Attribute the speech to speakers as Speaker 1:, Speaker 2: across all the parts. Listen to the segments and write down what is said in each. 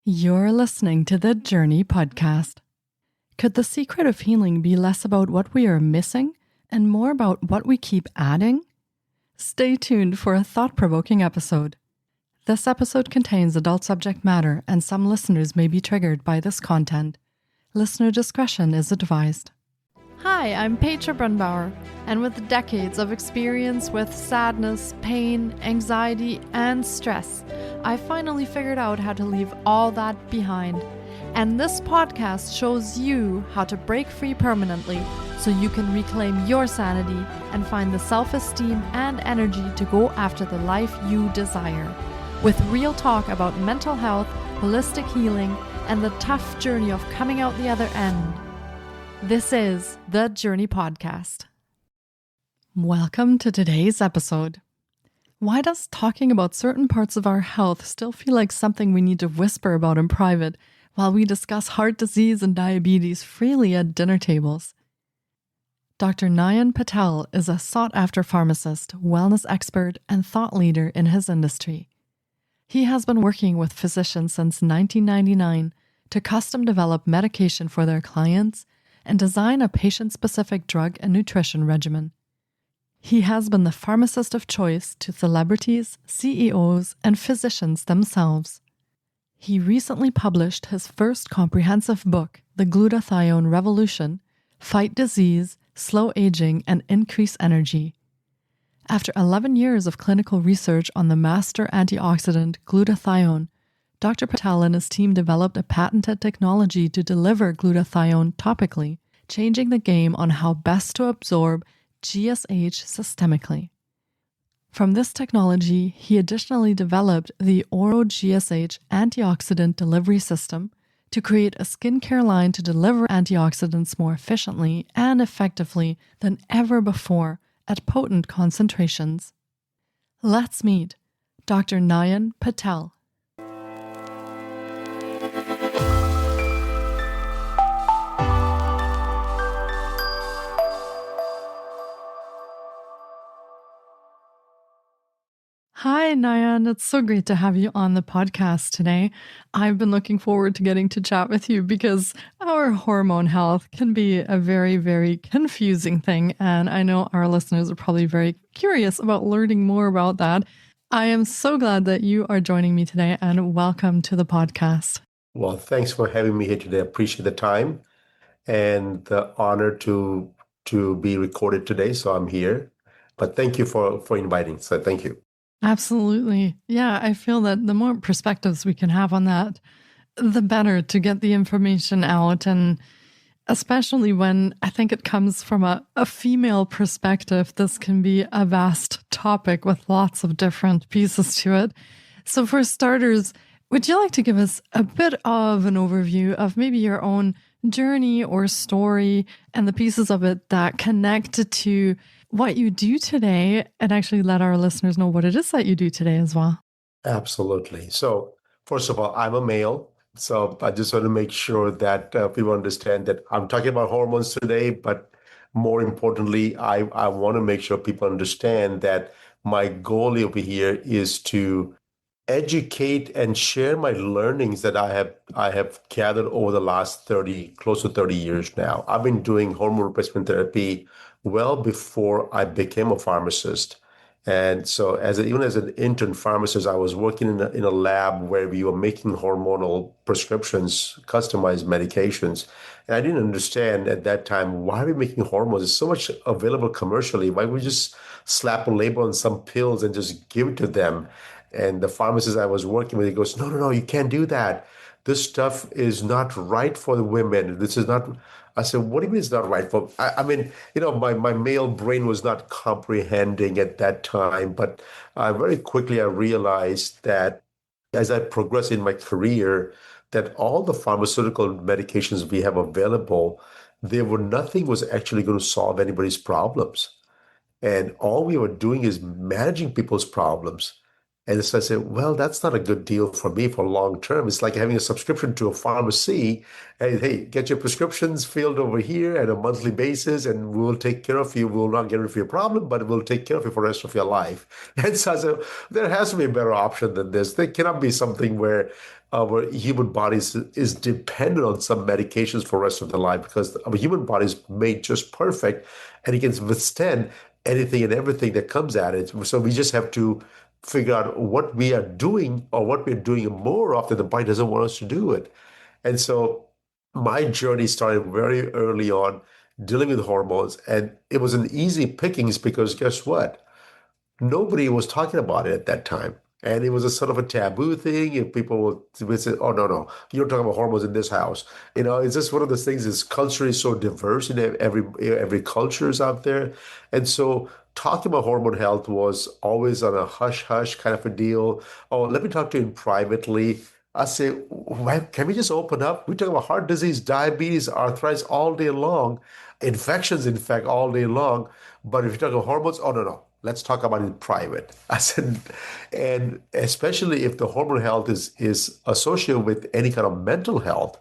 Speaker 1: You're listening to the Jōrni Podcast. Could the secret of healing be less about what we are missing and more about what we keep adding? Stay tuned for a thought-provoking episode. This episode contains adult subject matter and some listeners may be triggered by this content. Listener discretion is advised. Hi, I'm Petra Brunbauer, and with decades of experience with sadness, pain, anxiety, and stress, I finally figured out how to leave all that behind. And this podcast shows you how to break free permanently so you can reclaim your sanity and find the self-esteem and energy to go after the life you desire. With real talk about mental health, holistic healing, and the tough journey of coming out the other end. This is the Jōrni Podcast. Welcome to today's episode. Why does talking about certain parts of our health still feel like something we need to whisper about in private while we discuss heart disease and diabetes freely at dinner tables? Dr. Nayan Patel is a sought-after pharmacist, wellness expert, and thought leader in his industry. He has been working with physicians since 1999 to custom develop medication for their clients and design a patient-specific drug and nutrition regimen. He has been the pharmacist of choice to celebrities, CEOs, and physicians themselves. He recently published his first comprehensive book, The Glutathione Revolution: Fight Disease, Slow Aging, and Increase Energy. After 11 years of clinical research on the master antioxidant glutathione, Dr. Patel and his team developed a patented technology to deliver glutathione topically, changing the game on how best to absorb GSH systemically. From this technology, he additionally developed the Oro GSH antioxidant delivery system to create a skincare line to deliver antioxidants more efficiently and effectively than ever before at potent concentrations. Let's meet Dr. Nayan Patel. Hi, Nayan. It's so great to have you on the podcast today. I've been looking forward to getting to chat with you because our hormone health can be a very, very confusing thing. And I know our listeners are probably very curious about learning more about that. I am so glad that you are joining me today and welcome to the podcast.
Speaker 2: Well, thanks for having me here today. I appreciate the time and the honor to be recorded today. So I'm here. But thank you for inviting. So thank you.
Speaker 1: Absolutely. Yeah, I feel that the more perspectives we can have on that, the better to get the information out. And especially when I think it comes from a female perspective, this can be a vast topic with lots of different pieces to it. So for starters, would you like to give us a bit of an overview of maybe your own journey or story and the pieces of it that connect to what you do today, and actually let our listeners know what it is that you do today as well?
Speaker 2: Absolutely. So first of all, I'm a male. So I just want to make sure that people understand that I'm talking about hormones today, but more importantly, I want to make sure people understand that my goal over here is to educate and share my learnings that I have gathered over the last close to 30 years now. I've been doing hormone replacement therapy well before I became a pharmacist. And so even as an intern pharmacist, I was working in a lab where we were making hormonal prescriptions, customized medications. And I didn't understand at that time, why are we making hormones? There's so much available commercially. Why don't we just slap a label on some pills and just give it to them? And the pharmacist I was working with, he goes, no, you can't do that. This stuff is not right for the women. This is not. I said, what do you mean it's not right for? I mean, my male brain was not comprehending at that time, but very quickly I realized that as I progressed in my career, that all the pharmaceutical medications we have available, nothing was actually going to solve anybody's problems. And all we were doing is managing people's problems. And so I said, well, that's not a good deal for me for long term. It's like having a subscription to a pharmacy. And hey, get your prescriptions filled over here at a monthly basis, and we'll take care of you. We'll not get rid of your problem, but we'll take care of you for the rest of your life. And so I said, there has to be a better option than this. There cannot be something where our human bodies is dependent on some medications for the rest of the life because our human body is made just perfect and it can withstand anything and everything that comes at it. So we just have to figure out what we are doing or what we're doing more often. The body doesn't want us to do it. And so my journey started very early on dealing with hormones. And it was an easy pickings because guess what? Nobody was talking about it at that time. And it was a sort of a taboo thing. If people would say, oh, no, no, you don't talk about hormones in this house. It's just one of those things. This culture is so diverse in every culture is out there. And so talking about hormone health was always on a hush-hush kind of a deal. Oh, let me talk to you privately. I say, "Why- can we just open up? We talk about heart disease, diabetes, arthritis all day long, infections, in fact, all day long. But if you talk about hormones, oh, no, no. Let's talk about it in private." I said, and especially if the hormone health is associated with any kind of mental health,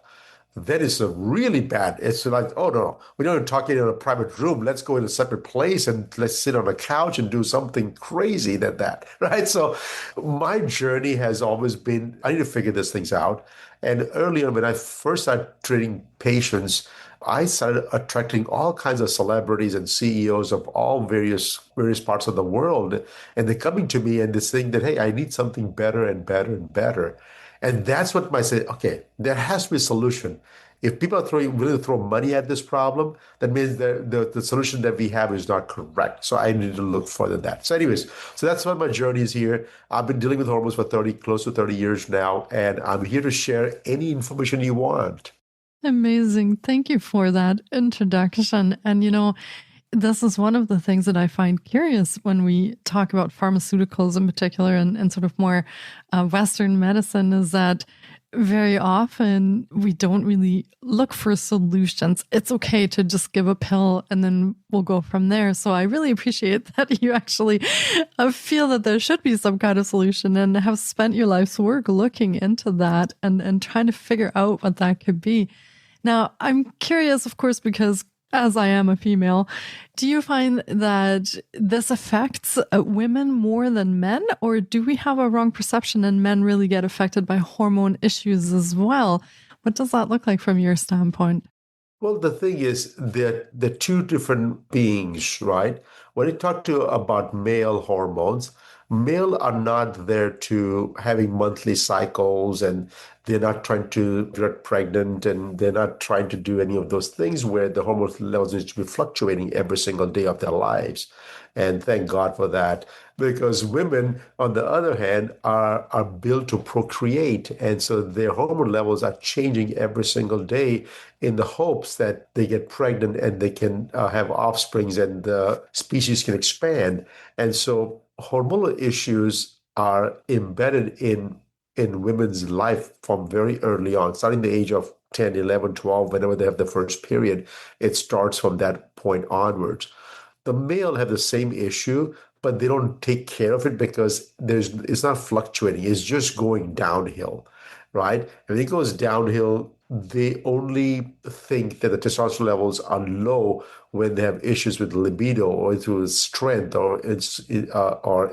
Speaker 2: that is a really bad. It's like, oh no, we don't talk in a private room. Let's go in a separate place and let's sit on a couch and do something crazy than that, right? So my journey has always been, I need to figure these things out. And early on, when I first started treating patients, I started attracting all kinds of celebrities and CEOs of all various parts of the world, and they're coming to me and they're saying that, hey, I need something better and better and better. And that's what I say, okay, there has to be a solution. If people are willing to throw money at this problem, that means the solution that we have is not correct. So I need to look further than that. So anyways, so that's why my journey is here. I've been dealing with hormones for close to 30 years now, and I'm here to share any information you want.
Speaker 1: Amazing. Thank you for that introduction. And, this is one of the things that I find curious when we talk about pharmaceuticals in particular and sort of more Western medicine is that very often we don't really look for solutions. It's okay to just give a pill and then we'll go from there. So I really appreciate that you actually feel that there should be some kind of solution and have spent your life's work looking into that and trying to figure out what that could be. Now, I'm curious, of course, because as I am a female, do you find that this affects women more than men, or do we have a wrong perception and men really get affected by hormone issues as well? What does that look like from your standpoint?
Speaker 2: Well, the thing is that the two different beings, right? When you talk about male hormones, male are not there to having monthly cycles and they're not trying to get pregnant and they're not trying to do any of those things where the hormone levels need to be fluctuating every single day of their lives. And thank God for that. Because women, on the other hand, are built to procreate. And so their hormone levels are changing every single day in the hopes that they get pregnant and they can have offsprings and the species can expand. And so hormonal issues are embedded in women's life from very early on, starting the age of 10, 11, 12, whenever they have the first period. It starts from that point onwards. The male have the same issue, but they don't take care of it because it's not fluctuating. It's just going downhill, right? When it goes downhill, they only think that the testosterone levels are low when they have issues with libido or through strength or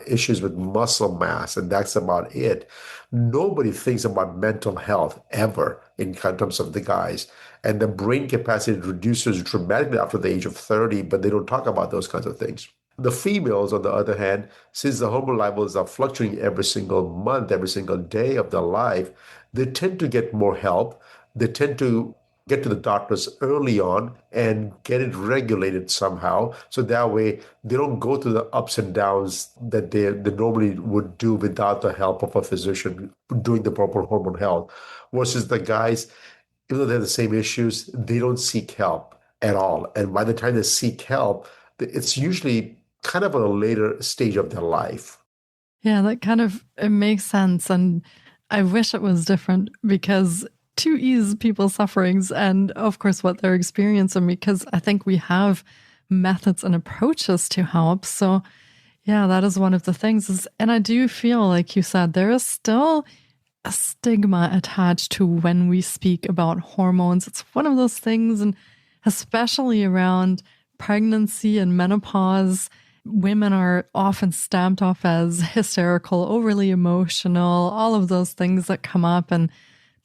Speaker 2: issues with muscle mass, and that's about it. Nobody thinks about mental health ever in terms of the guys. And the brain capacity reduces dramatically after the age of 30, but they don't talk about those kinds of things. The females, on the other hand, since the hormone levels are fluctuating every single month, every single day of their life, they tend to get more help. They tend to get to the doctors early on and get it regulated somehow. So that way they don't go through the ups and downs that they normally would do without the help of a physician doing the proper hormone health. Versus the guys, even though they have the same issues, they don't seek help at all. And by the time they seek help, it's usually kind of at a later stage of their life.
Speaker 1: Yeah, it makes sense. And I wish it was different because to ease people's sufferings and of course what they're experiencing, because I think we have methods and approaches to help. So yeah, that is one of the things and I do feel like you said, there is still a stigma attached to when we speak about hormones. It's one of those things, and especially around pregnancy and menopause, women are often stamped off as hysterical, overly emotional, all of those things that come up. And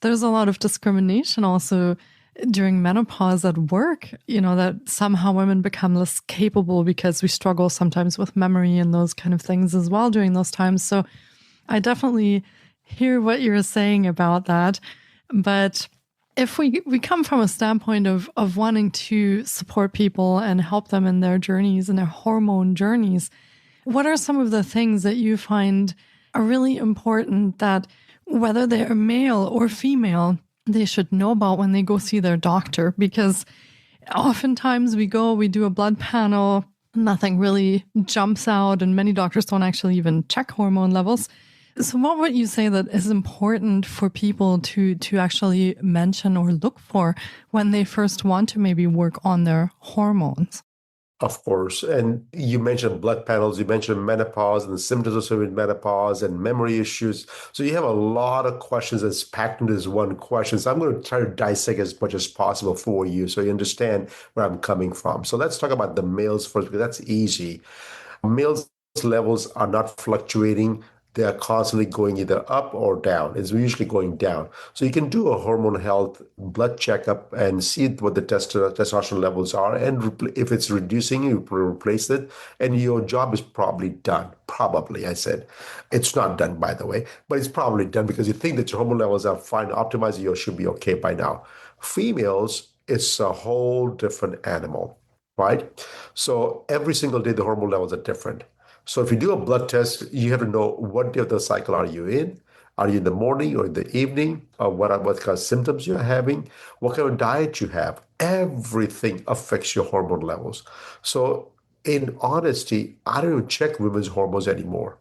Speaker 1: there's a lot of discrimination also during menopause at work, that somehow women become less capable because we struggle sometimes with memory and those kind of things as well during those times. So I definitely hear what you're saying about that. But if we come from a standpoint of wanting to support people and help them in their journeys and their hormone journeys, what are some of the things that you find are really important that whether they're male or female, they should know about when they go see their doctor? Because oftentimes we do a blood panel, nothing really jumps out, and many doctors don't actually even check hormone levels. So what would you say that is important for people to actually mention or look for when they first want to maybe work on their hormones?
Speaker 2: Of course. And you mentioned blood panels, you mentioned menopause and the symptoms associated with menopause and memory issues. So you have a lot of questions that's packed into this one question. So I'm going to try to dissect as much as possible for you so you understand where I'm coming from. So let's talk about the males first, because that's easy. Males' levels are not fluctuating. They are constantly going either up or down. It's usually going down. So you can do a hormone health blood checkup and see what the testosterone levels are. And if it's reducing, you replace it. And your job is probably done. Probably, I said. It's not done, by the way, but it's probably done because you think that your hormone levels are fine, optimized, you should be okay by now. Females, it's a whole different animal, right? So every single day, the hormone levels are different. So if you do a blood test, you have to know what day of the cycle are you in? Are you in the morning or in the evening? What kind of symptoms you're having? What kind of diet you have? Everything affects your hormone levels. So in honesty, I don't even check women's hormones anymore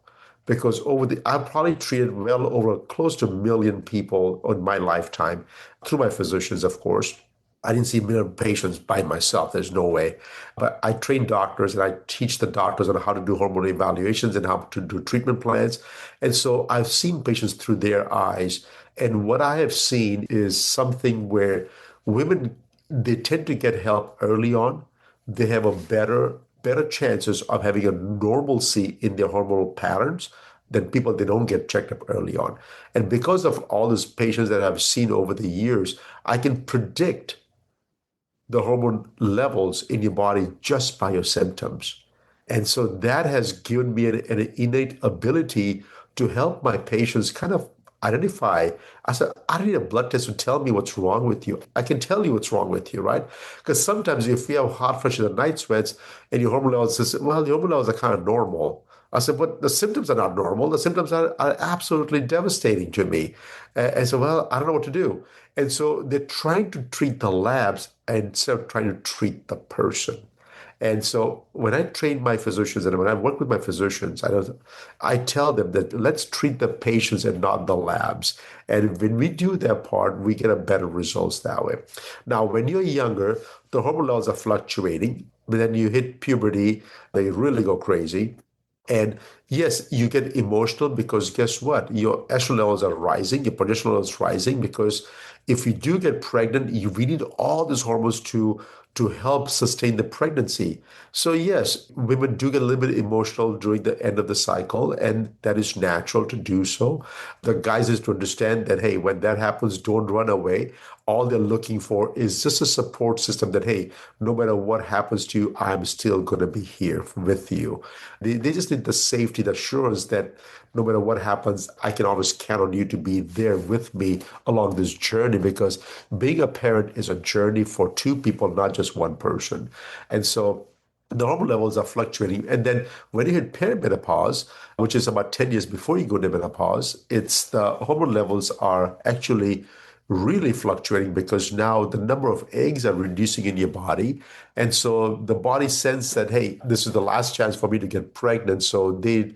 Speaker 2: because I've probably treated well over close to 1 million people in my lifetime through my physicians, of course. I didn't see 1 million patients by myself. There's no way. But I train doctors and I teach the doctors on how to do hormone evaluations and how to do treatment plans. And so I've seen patients through their eyes. And what I have seen is something where women, they tend to get help early on. They have a better chances of having a normalcy in their hormonal patterns than people they don't get checked up early on. And because of all these patients that I've seen over the years, I can predict the hormone levels in your body just by your symptoms. And so that has given me an innate ability to help my patients kind of identify. I said, I don't need a blood test to tell me what's wrong with you. I can tell you what's wrong with you, right? Because sometimes if you have hot flushes and night sweats and your hormone levels, well, your hormone levels are kind of normal. I said, but the symptoms are not normal. The symptoms are absolutely devastating to me. And so, well, I don't know what to do. And so they're trying to treat the labs instead of trying to treat the person. And so when I train my physicians and when I work with my physicians, I tell them that let's treat the patients and not the labs. And when we do that part, we get a better results that way. Now, when you're younger, the hormone levels are fluctuating, but then you hit puberty, they really go crazy. And yes, you get emotional because guess what? Your estrogen levels are rising, your progesterone levels are rising because if you do get pregnant, we need all these hormones to help sustain the pregnancy. So yes, women do get a little bit emotional during the end of the cycle, and that is natural to do so. The guys is to understand that, hey, when that happens, don't run away. All they're looking for is just a support system that, hey, no matter what happens to you, I'm still going to be here with you. They just need the safety, the assurance that no matter what happens, I can always count on you to be there with me along this journey because being a parent is a journey for two people, not just one person. And so the hormone levels are fluctuating. And then when you hit perimenopause, which is about 10 years before you go to menopause, it's the hormone levels are actually really fluctuating because now the number of eggs are reducing in your body. And so the body senses that, hey, this is the last chance for me to get pregnant. So they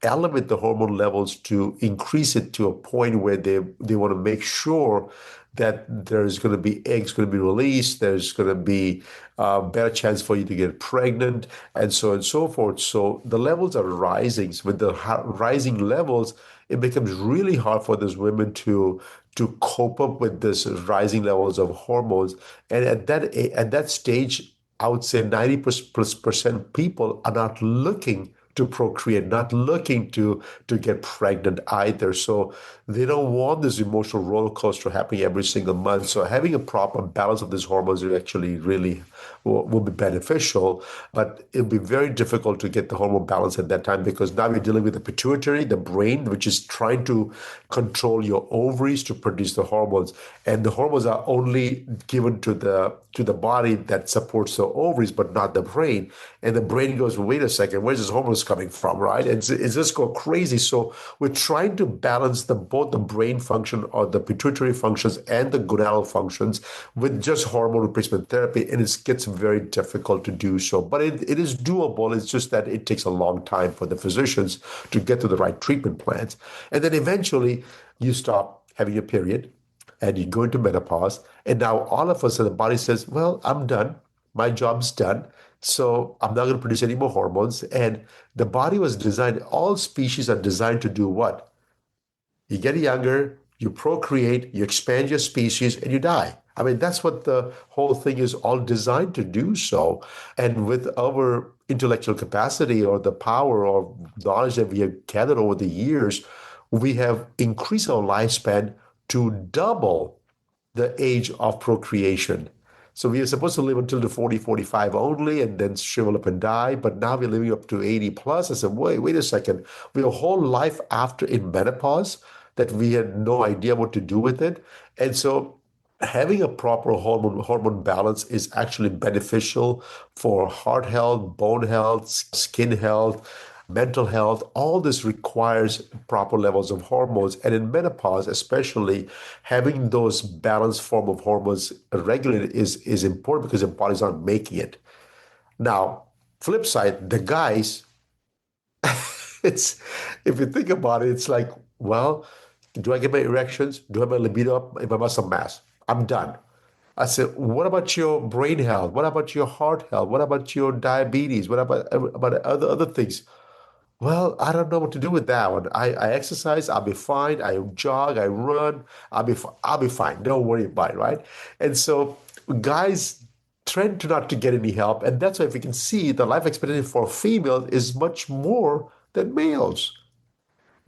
Speaker 2: elevate the hormone levels to increase it to a point where they want to make sure that there's going to be eggs going to be released, there's going to be a better chance for you to get pregnant, and so on and so forth. So the levels are rising. So with the rising levels, it becomes really hard for those women to cope up with this rising levels of hormones. And at that stage, I would say 90% people are not looking to procreate, not looking to get pregnant either. So they don't want this emotional roller coaster happening every single month. So having a proper balance of these hormones will actually really will be beneficial, but it'll be very difficult to get the hormone balance at that time because now you're dealing with the pituitary, the brain, which is trying to control your ovaries to produce the hormones. And the hormones are only given to the body that supports the ovaries, but not the brain. And the brain goes, wait a second, where's this hormones coming from, right? And it's just go crazy. So we're trying to balance both the brain function or the pituitary functions and the gonadal functions with just hormone replacement therapy. And it gets very difficult to do so. But it is doable. It's just that it takes a long time for the physicians to get to the right treatment plans. And then eventually you stop having a period and you go into menopause. And now all of a sudden the body says, well, I'm done. My job's done. So I'm not going to produce any more hormones. And the body was designed, all species are designed to do what? You get younger, you procreate, you expand your species, and you die. I mean, that's what the whole thing is all designed to do so. And with our intellectual capacity or the power or knowledge that we have gathered over the years, we have increased our lifespan to double the age of procreation. So we are supposed to live until the 40, 45 only and then shrivel up and die. But now we're living up to 80 plus. I said, wait a second. We have a whole life after in menopause that we had no idea what to do with it. And so having a proper hormone balance is actually beneficial for heart health, bone health, skin health, mental health. All this requires proper levels of hormones. And in menopause, especially, having those balanced form of hormones regulated is important because the body's not making it. Now, flip side, the guys, it's if you think about it, it's like, well, do I get my erections? Do I have my libido up? If I muscle mass, I'm done. I said, what about your brain health? What about your heart health? What about your diabetes? What about other things? Well, I don't know what to do with that one. I exercise, I'll be fine. I jog, I run, I'll be fine. Don't worry about it, right? And so guys tend to not to get any help, and that's why if you can see the life expectancy for females is much more than males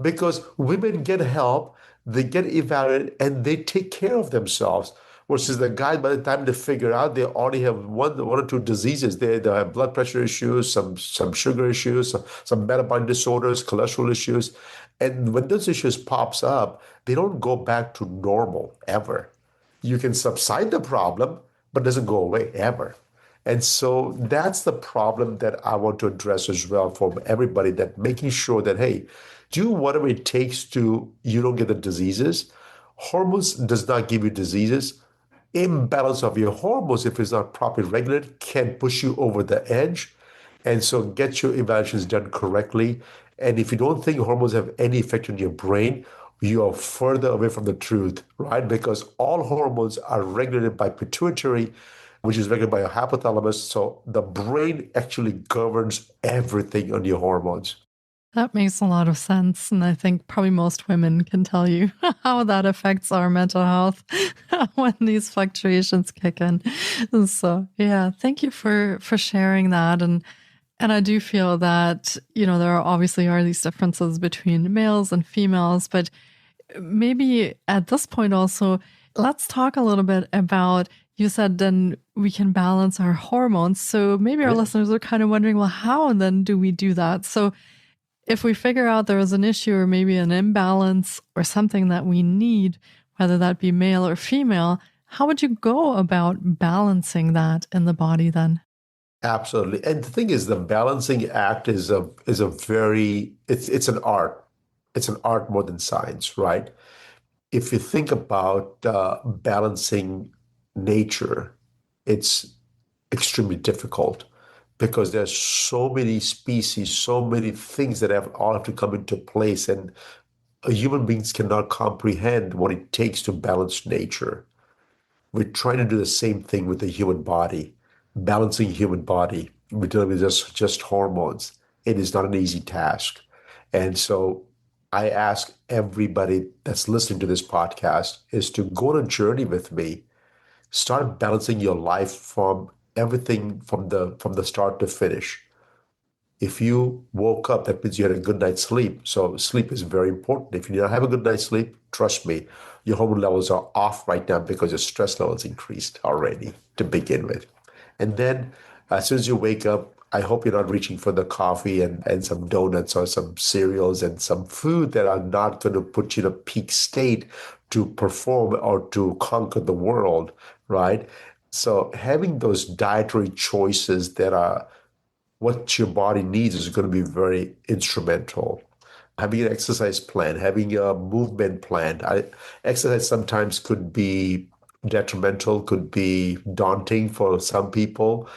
Speaker 2: because women get help, they get evaluated, and they take care of themselves. Versus the guys, by the time they figure out, they already have one or two diseases. They have blood pressure issues, some sugar issues, some metabolic disorders, cholesterol issues. And when those issues pops up, they don't go back to normal ever. You can subside the problem, but it doesn't go away ever. And so that's the problem that I want to address as well for everybody, that making sure that, hey, do whatever it takes to you don't get the diseases. Hormones does not give you diseases. Imbalance of your hormones, if it's not properly regulated, can push you over the edge. And so get your evaluations done correctly. And if you don't think hormones have any effect on your brain, you are further away from the truth, right? Because all hormones are regulated by pituitary, which is regulated by your hypothalamus. So the brain actually governs everything on your hormones.
Speaker 1: That makes a lot of sense. And I think probably most women can tell you how that affects our mental health when these fluctuations kick in. And so, yeah, thank you for sharing that. And I do feel that, there obviously are these differences between males and females, but maybe at this point also, let's talk a little bit about, you said then we can balance our hormones. So maybe our listeners are kind of wondering, well, how then do we do that? So if we figure out there is an issue or maybe an imbalance or something that we need, whether that be male or female, how would you go about balancing that in the body then?
Speaker 2: Absolutely. And the thing is, the balancing act is a very, it's an art. It's an art more than science, right? If you think about balancing nature, it's extremely difficult because there's so many species, so many things that all have to come into place, and human beings cannot comprehend what it takes to balance nature. We're trying to do the same thing with the human body, balancing human body. We're dealing with just hormones. It is not an easy task. And so I ask everybody that's listening to this podcast is to go on a journey with me. Start balancing your life from everything from the start to finish. If you woke up, that means you had a good night's sleep. So sleep is very important. If you don't have a good night's sleep, trust me, your hormone levels are off right now because your stress levels increased already to begin with. And then as soon as you wake up, I hope you're not reaching for the coffee and some donuts or some cereals and some food that are not going to put you in a peak state to perform or to conquer the world, right? So having those dietary choices that are what your body needs is going to be very instrumental. Having an exercise plan, having a movement plan. Exercise sometimes could be detrimental, could be daunting for some people,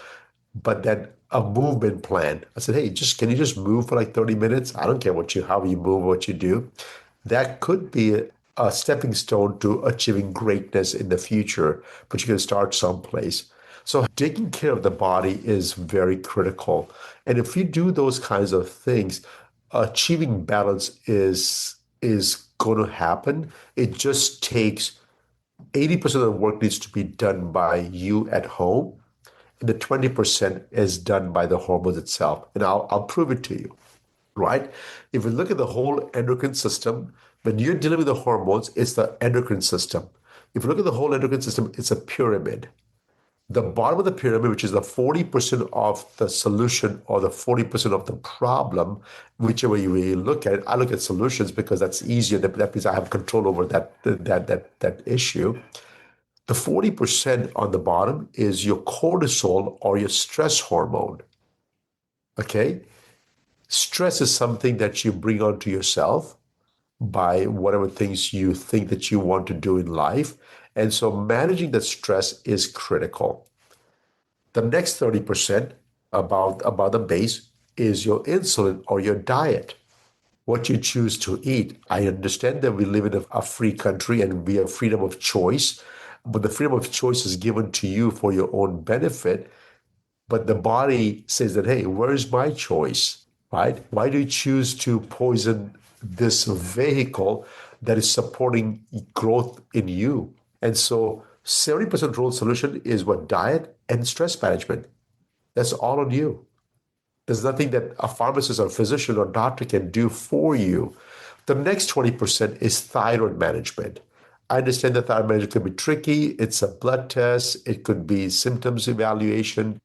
Speaker 2: but then a movement plan. I said, hey, just can you just move for like 30 minutes? I don't care how you move, what you do. That could be a stepping stone to achieving greatness in the future, but you can start someplace. So taking care of the body is very critical. And if you do those kinds of things, achieving balance is going to happen. It just takes 80% of the work needs to be done by you at home, and the 20% is done by the hormones itself. And I'll prove it to you, right? If you look at the whole endocrine system, when you're dealing with the hormones, it's the endocrine system. If you look at the whole endocrine system, it's a pyramid. The bottom of the pyramid, which is the 40% of the solution or the 40% of the problem, whichever way you look at it, I look at solutions because that's easier. That means I have control over that issue. The 40% on the bottom is your cortisol or your stress hormone. Okay? Stress is something that you bring onto yourself by whatever things you think that you want to do in life. And so managing the stress is critical. The next 30% about the base is your insulin or your diet, what you choose to eat. I understand that we live in a free country and we have freedom of choice, but the freedom of choice is given to you for your own benefit. But the body says that, hey, where's my choice, right? Why do you choose to poison this vehicle that is supporting growth in you? And so 70% role solution is what? Diet and stress management. That's all on you. There's nothing that a pharmacist or physician or doctor can do for you. The next 20% is thyroid management. I understand that thyroid management could be tricky. It's a blood test. It could be symptoms evaluation.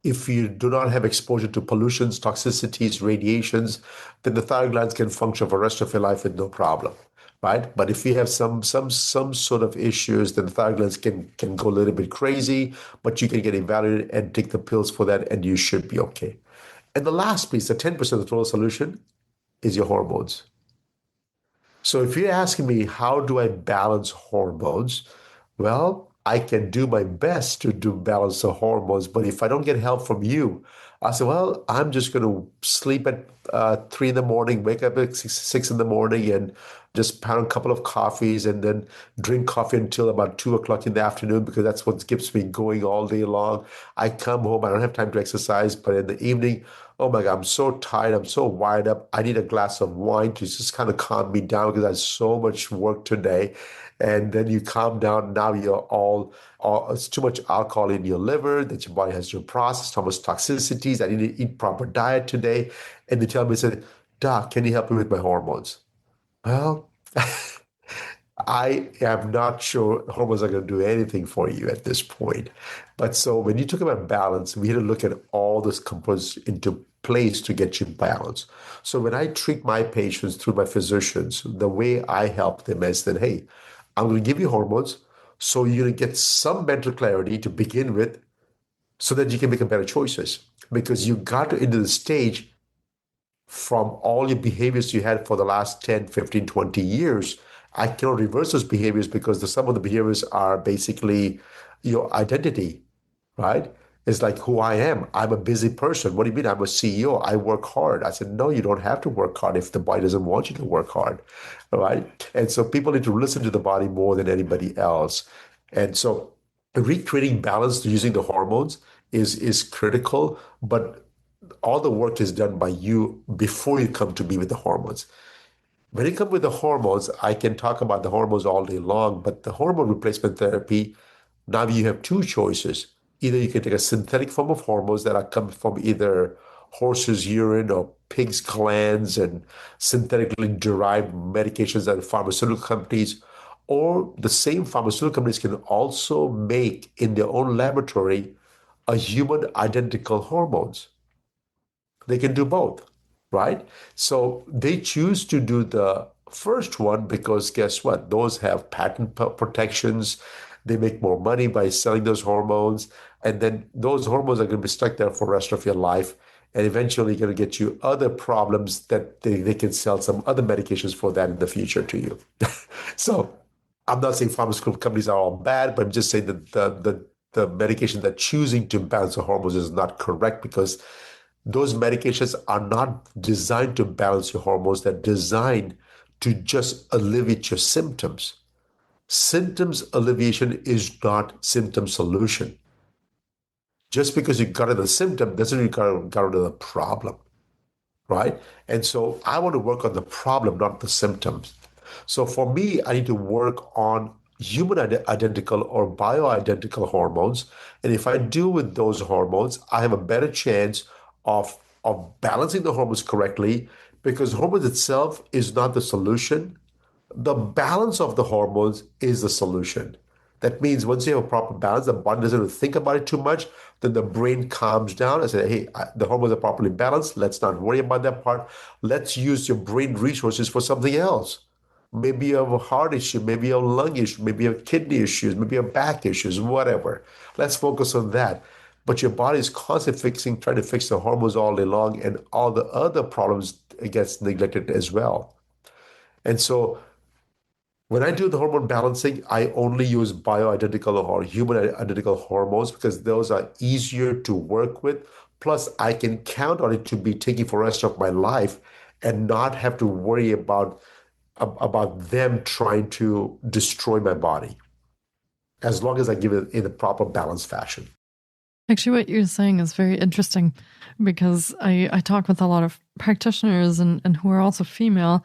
Speaker 2: If you do not have exposure to pollutions, toxicities, radiations, then the thyroid glands can function for the rest of your life with no problem, right? But if you have some sort of issues, then the thyroid glands can go a little bit crazy, but you can get evaluated and take the pills for that, and you should be okay. And the last piece, the 10% of the total solution, is your hormones. So if you're asking me, how do I balance hormones? Well, I can do my best to do balance the hormones, but if I don't get help from you, I say, well, I'm just going to sleep at 3 in the morning, wake up at 6 in the morning, and just pound a couple of coffees and then drink coffee until about 2 o'clock in the afternoon because that's what keeps me going all day long. I come home, I don't have time to exercise, but in the evening, oh my God, I'm so tired, I'm so wired up. I need a glass of wine to just kind of calm me down because I had so much work today. And then you calm down. Now you're it's too much alcohol in your liver that your body has to process, how much toxicities. I need to eat proper diet today. And they tell me, said, Doc, can you help me with my hormones? Well, I am not sure hormones are going to do anything for you at this point. But so when you talk about balance, we had to look at all those components into place to get you balance. So when I treat my patients through my physicians, the way I help them is that, hey, I'm going to give you hormones so you're going to get some mental clarity to begin with so that you can make better choices. Because you got to into the stage from all your behaviors you had for the last 10, 15, 20 years. I cannot reverse those behaviors because some of the behaviors are basically your identity, right? It's like who I am. I'm a busy person. What do you mean? I'm a CEO. I work hard. I said, no, you don't have to work hard if the body doesn't want you to work hard, right? And so people need to listen to the body more than anybody else. And so recreating balance using the hormones is critical, but all the work is done by you before you come to me with the hormones. When you come with the hormones, I can talk about the hormones all day long, but the hormone replacement therapy, now you have two choices. Either you can take a synthetic form of hormones that are come from either horse's urine or pig's glands and synthetically derived medications that pharmaceutical companies or the same pharmaceutical companies can also make in their own laboratory a human identical hormones. They can do both, right? So they choose to do the first one because guess what? Those have patent protections. They make more money by selling those hormones. And then those hormones are going to be stuck there for the rest of your life. And eventually going to get you other problems that they can sell some other medications for that in the future to you. So I'm not saying pharmaceutical companies are all bad, but I'm just saying that the medication that choosing to balance the hormones is not correct because those medications are not designed to balance your hormones. They're designed to just alleviate your symptoms. Symptoms alleviation is not symptom solution. Just because you got rid of the symptom doesn't mean you got rid of the problem, right? And so I want to work on the problem, not the symptoms. So for me, I need to work on human identical or bioidentical hormones. And if I do with those hormones, I have a better chance of balancing the hormones correctly because hormones itself is not the solution. The balance of the hormones is the solution. That means once you have a proper balance, the body doesn't really think about it too much, then the brain calms down and says, hey, the hormones are properly balanced. Let's not worry about that part. Let's use your brain resources for something else. Maybe you have a heart issue, maybe you have a lung issue, maybe you have kidney issues, maybe you have back issues, whatever. Let's focus on that. But your body is constantly trying to fix the hormones all day long, and all the other problems gets neglected as well. And so when I do the hormone balancing, I only use bioidentical or human identical hormones because those are easier to work with. Plus, I can count on it to be taken for the rest of my life and not have to worry about them trying to destroy my body, as long as I give it in a proper balanced fashion.
Speaker 1: Actually, what you're saying is very interesting because I talk with a lot of practitioners and who are also female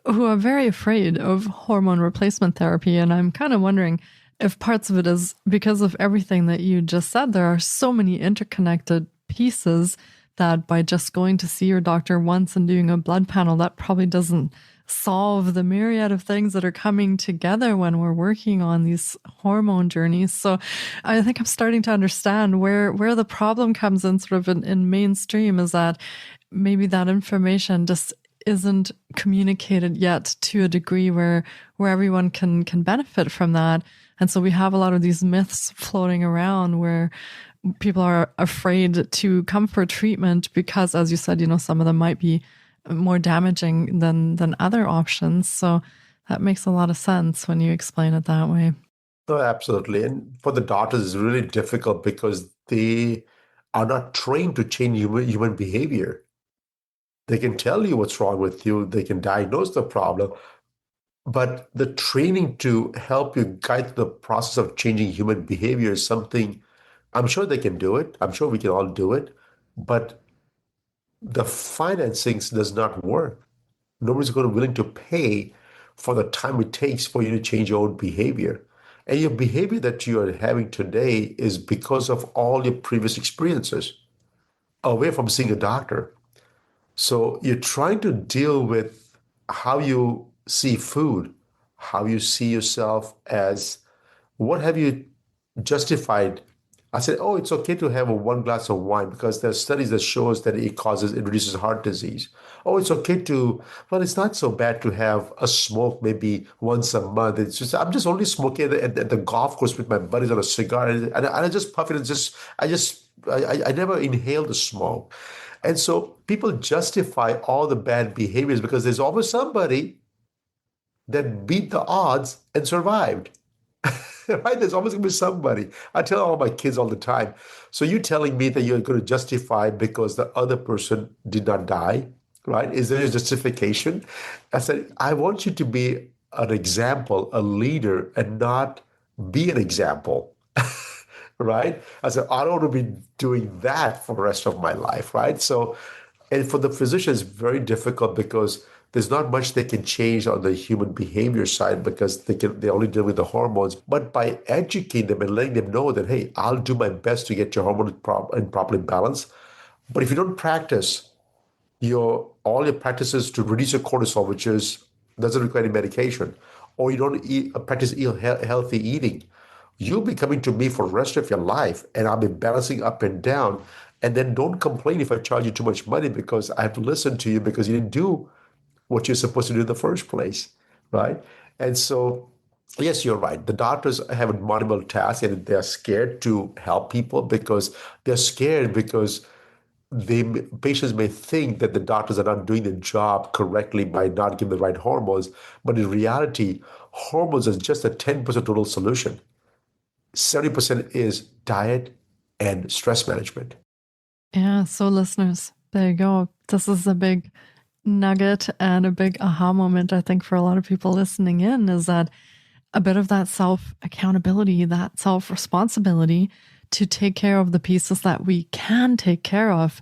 Speaker 1: who are very afraid of hormone replacement therapy. And I'm kind of wondering if parts of it is because of everything that you just said. There are so many interconnected pieces that by just going to see your doctor once and doing a blood panel, that probably doesn't solve the myriad of things that are coming together when we're working on these hormone journeys. So I think I'm starting to understand where the problem comes in sort of in mainstream is that maybe that information just isn't communicated yet to a degree where everyone can benefit from that. And so we have a lot of these myths floating around where people are afraid to come for treatment because, as you said, some of them might be more damaging than other options. So that makes a lot of sense when you explain it that way.
Speaker 2: No, absolutely. And for the doctors, it's really difficult because they are not trained to change human behavior. They can tell you what's wrong with you. They can diagnose the problem. But the training to help you guide the process of changing human behavior is something I'm sure they can do it. I'm sure we can all do it. But the financing does not work. Nobody's going to be willing to pay for the time it takes for you to change your own behavior. And your behavior that you are having today is because of all your previous experiences away from seeing a doctor. So you're trying to deal with how you see food, how you see yourself as what have you justified. I said, oh, it's okay to have one glass of wine because there's studies that shows that it reduces heart disease. Oh, it's okay well, it's not so bad to have a smoke maybe once a month. It's just, I'm just only smoking at the golf course with my buddies on a cigar and I just puff it and I never inhale the smoke. And so people justify all the bad behaviors because there's always somebody that beat the odds and survived. Right? There's always going to be somebody. I tell all my kids all the time. So you're telling me that you're going to justify because the other person did not die, right? Is there a justification? I said, I want you to be an example, a leader, and not be an example. Right? I said, I don't want to be doing that for the rest of my life, right? So, and for the physician, it's very difficult because there's not much they can change on the human behavior side because they only deal with the hormones. But by educating them and letting them know that, hey, I'll do my best to get your hormones properly balanced, But if you don't practice all your practices to reduce your cortisol, which is doesn't require any medication, or you don't practice healthy eating, you'll be coming to me for the rest of your life, and I'll be balancing up and down. And then don't complain if I charge you too much money because I have to listen to you because you didn't do what you're supposed to do in the first place, right? And so, yes, you're right. The doctors have a multiple task, and they're scared to help people because they're scared because they patients may think that the doctors are not doing the job correctly by not giving the right hormones, but in reality, hormones is just a 10% total solution. 70% is diet and stress management.
Speaker 1: Yeah. So, listeners, there you go. This is a big nugget and a big aha moment, I think, for a lot of people listening in, is that a bit of that self accountability, that self responsibility to take care of the pieces that we can take care of,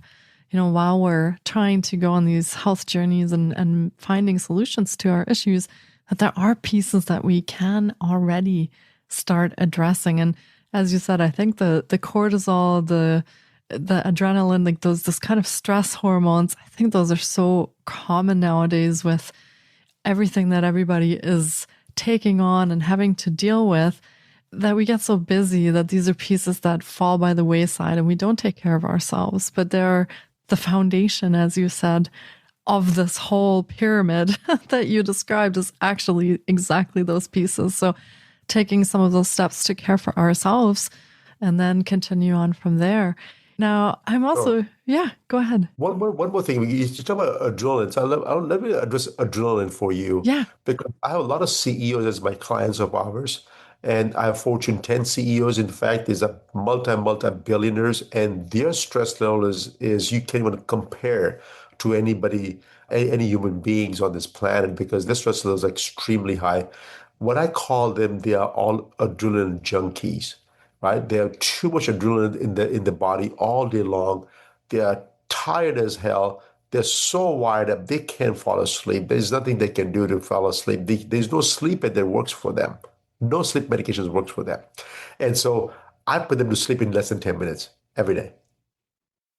Speaker 1: while we're trying to go on these health journeys and finding solutions to our issues, that there are pieces that we can already start addressing. And as you said, I think the cortisol, the adrenaline, like this kind of stress hormones, I think those are so common nowadays with everything that everybody is taking on and having to deal with, that we get so busy that these are pieces that fall by the wayside and we don't take care of ourselves. But they're the foundation, as you said, of this whole pyramid that you described is actually exactly those pieces. So taking some of those steps to care for ourselves and then continue on from there. Now, I'm also, go ahead.
Speaker 2: One more thing. You talk about adrenaline. So let me address adrenaline for you.
Speaker 1: Yeah.
Speaker 2: Because I have a lot of CEOs as my clients of ours. And I have Fortune 10 CEOs. In fact, these are multi-billionaires. And their stress level is you can't even compare to anybody, any human beings on this planet because their stress level is extremely high. What I call them, they are all adrenaline junkies. Right? They have too much adrenaline in the body all day long. They are tired as hell. They're so wired up, they can't fall asleep. There's nothing they can do to fall asleep. There's no sleep that works for them. No sleep medications works for them. And so I put them to sleep in less than 10 minutes every day.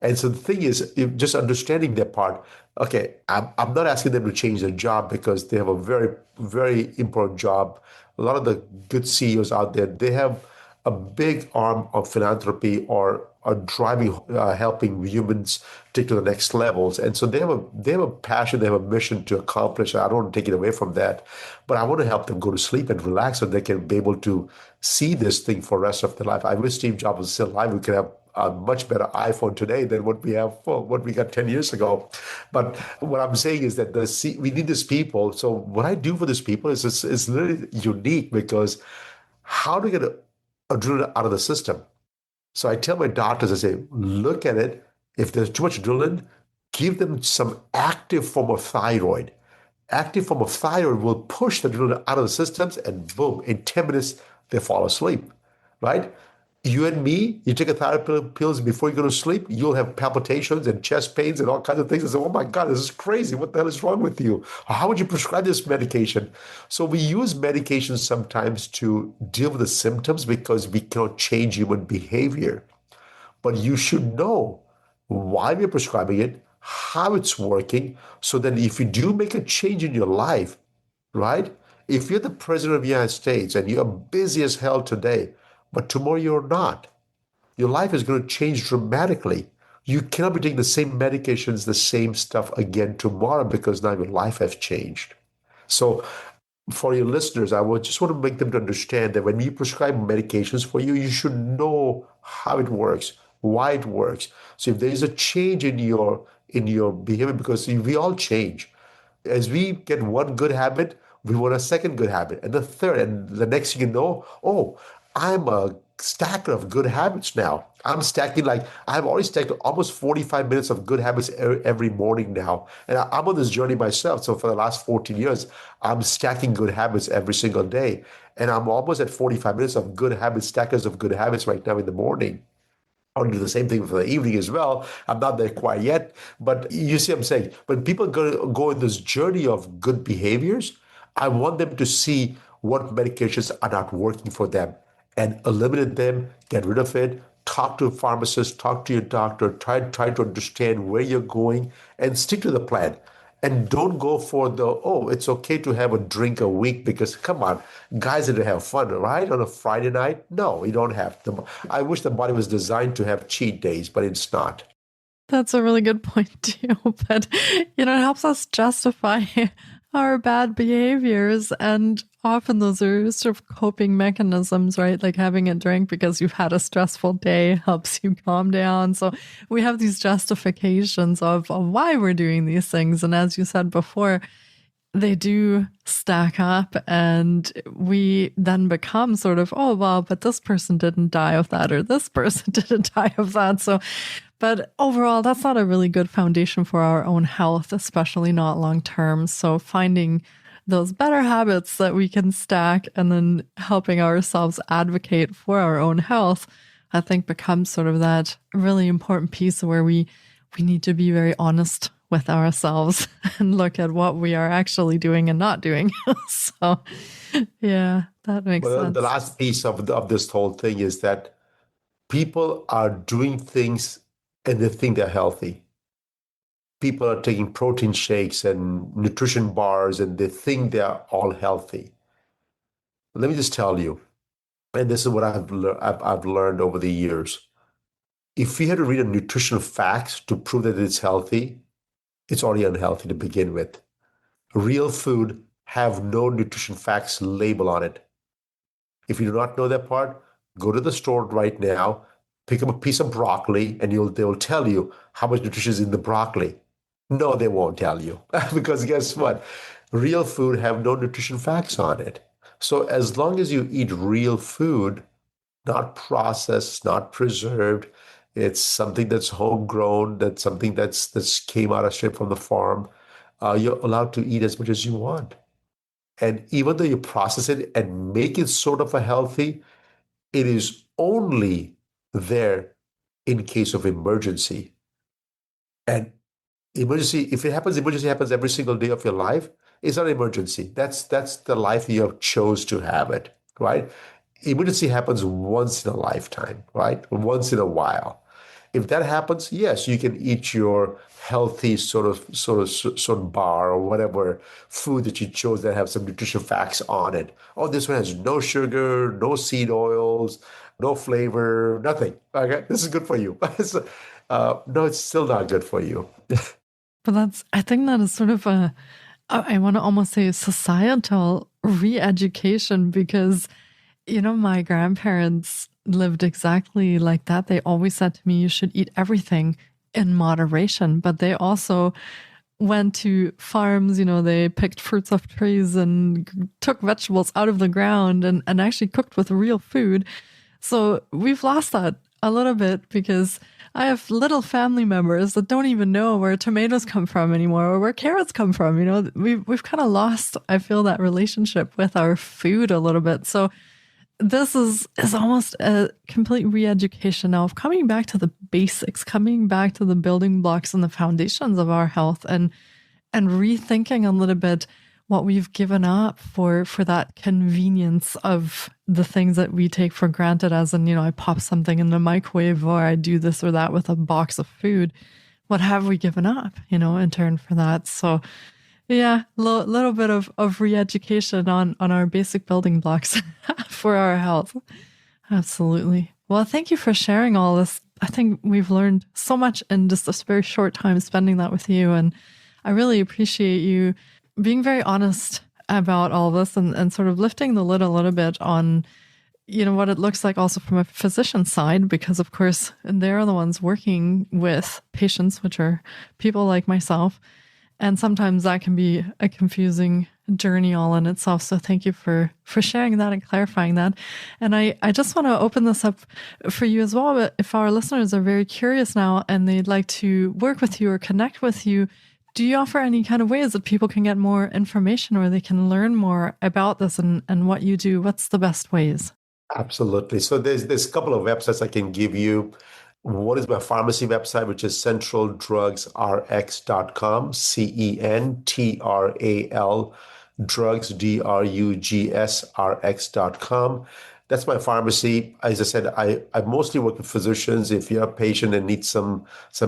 Speaker 2: And so the thing is, just understanding their part, okay, I'm not asking them to change their job because they have a very, very important job. A lot of the good CEOs out there, they have a big arm of philanthropy or driving, helping humans take to the next levels. And so they have a passion, they have a mission to accomplish. I don't want to take it away from that, but I want to help them go to sleep and relax so they can be able to see this thing for the rest of their life. I wish Steve Jobs was still alive. We could have a much better iPhone today than what we got 10 years ago. But what I'm saying is that we need these people. So what I do for these people is literally unique because how do you get adrenaline out of the system? So I tell my doctors, I say, look at it. If there's too much adrenaline, give them some active form of thyroid. Active form of thyroid will push the adrenaline out of the systems and boom, in 10 minutes, they fall asleep, right? You and me, you take a thyroid pills before you go to sleep, you'll have palpitations and chest pains and all kinds of things. I say, oh my God, this is crazy. What the hell is wrong with you? How would you prescribe this medication? So we use medications sometimes to deal with the symptoms because we cannot change human behavior. But you should know why we're prescribing it, how it's working, so that if you do make a change in your life, right? If you're the president of the United States and you're busy as hell today, but tomorrow you're not, your life is going to change dramatically. You cannot be taking the same medications, the same stuff again tomorrow because now your life has changed. So for your listeners, I would just want to make them to understand that when we prescribe medications for you, you should know how it works, why it works. So if there is a change in your behavior, because we all change. As we get one good habit, we want a second good habit and the third. And the next thing you know, oh, I'm a stacker of good habits now. I'm stacking I've already stacked almost 45 minutes of good habits every morning now. And I'm on this journey myself. So for the last 14 years, I'm stacking good habits every single day. And I'm almost at 45 minutes of good habits, stackers of good habits right now in the morning. I'll do the same thing for the evening as well. I'm not there quite yet, but you see what I'm saying. When people go in this journey of good behaviors, I want them to see what medications are not working for them and eliminate them, get rid of it, talk to a pharmacist, talk to your doctor, try to understand where you're going and stick to the plan. And don't go for it's okay to have a drink a week because come on, guys need to have fun, right? On a Friday night? No, you don't have to. I wish the body was designed to have cheat days, but it's not.
Speaker 1: That's a really good point too. But, it helps us justify our bad behaviors. And often those are sort of coping mechanisms, right? Like having a drink because you've had a stressful day helps you calm down. So we have these justifications of why we're doing these things. And as you said before, they do stack up and we then become sort of, oh, well, but this person didn't die of that or this person didn't die of that. So, but overall, that's not a really good foundation for our own health, especially not long term. So finding those better habits that we can stack and then helping ourselves advocate for our own health, I think becomes sort of that really important piece where we need to be very honest with ourselves and look at what we are actually doing and not doing. So, yeah, that makes sense.
Speaker 2: The last piece of this whole thing is that people are doing things and they think they're healthy. People are taking protein shakes and nutrition bars and they think they're all healthy. Let me just tell you, and this is what I've learned over the years. If we had to read a nutritional facts to prove that it's healthy, it's already unhealthy to begin with. Real food have no nutrition facts label on it. If you do not know that part, go to the store right now, pick up a piece of broccoli, and they will tell you how much nutrition is in the broccoli. No, they won't tell you because guess what? Real food have no nutrition facts on it. So as long as you eat real food, not processed, not preserved, it's something that's homegrown, that's something that's came out of straight from the farm, you're allowed to eat as much as you want. And even though you process it and make it sort of a healthy, it is only there in case of emergency. And emergency happens every single day of your life. It's not an emergency. That's the life you have chose to have it, right? Emergency happens once in a lifetime, right? Once in a while. If that happens, yes, you can eat your healthy sort of bar or whatever food that you chose that have some nutrition facts on it. Oh, this one has no sugar, no seed oils, no flavor, nothing. Okay, this is good for you. No, it's still not good for you.
Speaker 1: But I think that is sort of I want to almost say societal re-education because, my grandparents lived exactly like that. They always said to me, you should eat everything in moderation, but they also went to farms, they picked fruits off trees and took vegetables out of the ground and actually cooked with real food. So we've lost that a little bit because I have little family members that don't even know where tomatoes come from anymore or where carrots come from. We've kind of lost, I feel, that relationship with our food a little bit. So this is almost a complete re-education now of coming back to the basics, coming back to the building blocks and the foundations of our health and rethinking a little bit what we've given up for that convenience of the things that we take for granted as in, I pop something in the microwave or I do this or that with a box of food. What have we given up, in turn for that? So yeah, little bit of re-education on our basic building blocks for our health. Absolutely. Well, thank you for sharing all this. I think we've learned so much in just this very short time spending that with you. And I really appreciate you being very honest about all this and sort of lifting the lid a little bit on, what it looks like also from a physician's side, because of course, they're the ones working with patients, which are people like myself. And sometimes that can be a confusing journey all in itself. So thank you for sharing that and clarifying that. And I just want to open this up for you as well. But if our listeners are very curious now and they'd like to work with you or connect with you, do you offer any kind of ways that people can get more information or they can learn more about this and what you do? What's the best ways?
Speaker 2: Absolutely. So there's a couple of websites I can give you. One is my pharmacy website, which is centraldrugsrx.com, CENTRAL drugs, DRUGSRX.com. that's my pharmacy. As I said, I mostly work with physicians. If you're a patient and need some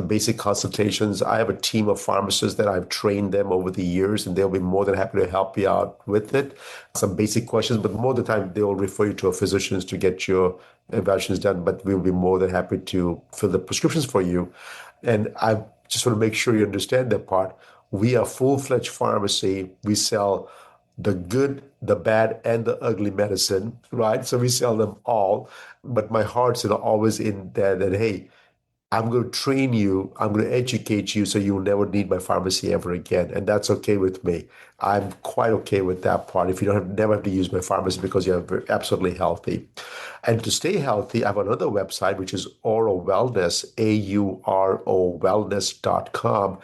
Speaker 2: basic consultations, I have a team of pharmacists that I've trained them over the years, and they'll be more than happy to help you out with it. Some basic questions, but more of the time they will refer you to a physician to get your evaluations done. But we'll be more than happy to fill the prescriptions for you. And I just want to make sure you understand that part. We are a full-fledged pharmacy. We sell the good, the bad, and the ugly medicine, right? So we sell them all. But my heart's always in there that, hey, I'm going to train you, I'm going to educate you so you'll never need my pharmacy ever again. And that's okay with me. I'm quite okay with that part. If you never have to use my pharmacy because you're absolutely healthy. And to stay healthy, I have another website, which is Auro Wellness, AURO wellness.com.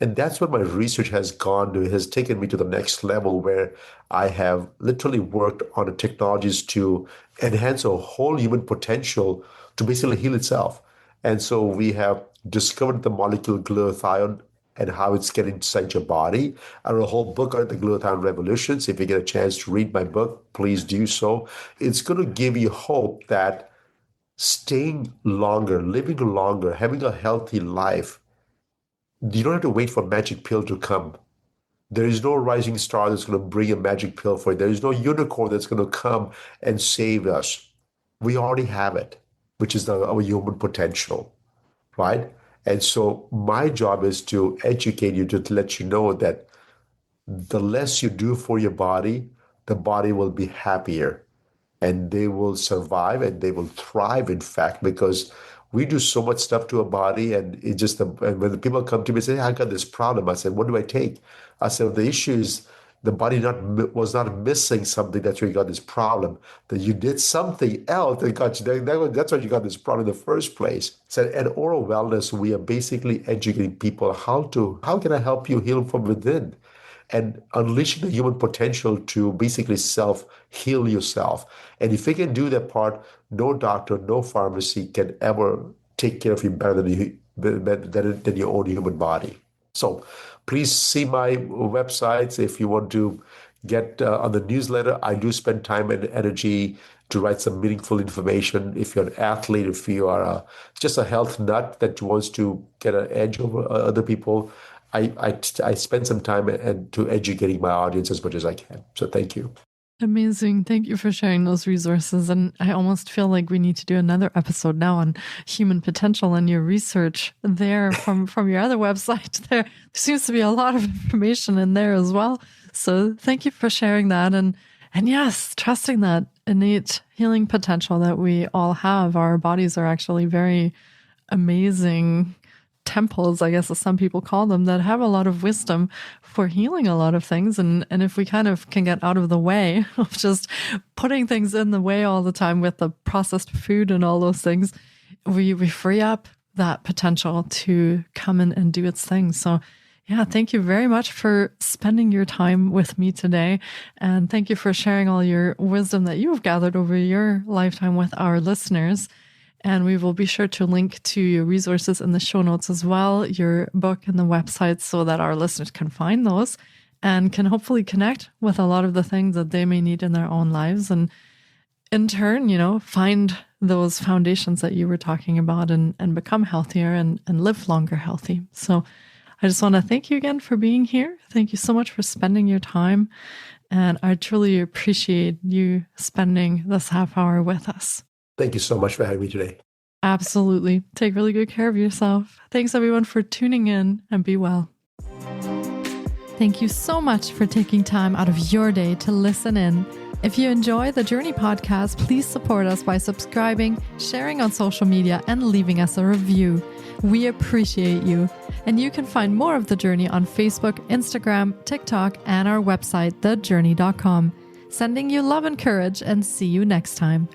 Speaker 2: And that's what my research has gone to, has taken me to the next level, where I have literally worked on the technologies to enhance a whole human potential to basically heal itself. And so we have discovered the molecule glutathione and how it's getting inside your body. I wrote a whole book on the glutathione revolution. So if you get a chance to read my book, please do so. It's going to give you hope that staying longer, living longer, having a healthy life, you don't have to wait for a magic pill to come. There is no rising star that's going to bring a magic pill for you. There is no unicorn that's going to come and save us. We already have it, which is our human potential, right? And so my job is to educate you, to let you know that the less you do for your body, the body will be happier, and they will survive and they will thrive, in fact, because we do so much stuff to our body. And it just, and when the people come to me and say, hey, I got this problem, I said, what do I take? I said, the issue is the body was not missing something. That's where you got this problem. That you did something else that got you. That's why you got this problem in the first place. So at Auro Wellness, we are basically educating people how can I help you heal from within, and unleashing the human potential to basically self-heal yourself. And if you can do that part, no doctor, no pharmacy can ever take care of you better than your own human body. So please see my websites if you want to get on the newsletter. I do spend time and energy to write some meaningful information. If you're an athlete, if you are just a health nut that wants to get an edge over other people, I spend some time to educating my audience as much as I can. So thank you.
Speaker 1: Amazing. Thank you for sharing those resources. And I almost feel like we need to do another episode now on human potential and your research there from your other website. There seems to be a lot of information in there as well. So thank you for sharing that. And yes, trusting that innate healing potential that we all have. Our bodies are actually very amazing temples, I guess, as some people call them, that have a lot of wisdom for healing a lot of things. And if we kind of can get out of the way of just putting things in the way all the time with the processed food and all those things, we free up that potential to come in and do its thing. So yeah, thank you very much for spending your time with me today. And thank you for sharing all your wisdom that you've gathered over your lifetime with our listeners. And we will be sure to link to your resources in the show notes as well, your book and the website, so that our listeners can find those and can hopefully connect with a lot of the things that they may need in their own lives. And in turn, find those foundations that you were talking about and become healthier and live longer healthy. So I just want to thank you again for being here. Thank you so much for spending your time. And I truly appreciate you spending this half hour with us.
Speaker 2: Thank you so much for having me today.
Speaker 1: Absolutely. Take really good care of yourself. Thanks everyone for tuning in, and be well. Thank you so much for taking time out of your day to listen in. If you enjoy the Jōrni Podcast, please support us by subscribing, sharing on social media, and leaving us a review. We appreciate you. And you can find more of The Jōrni on Facebook, Instagram, TikTok, and our website, thejorni.com. Sending you love and courage, and see you next time.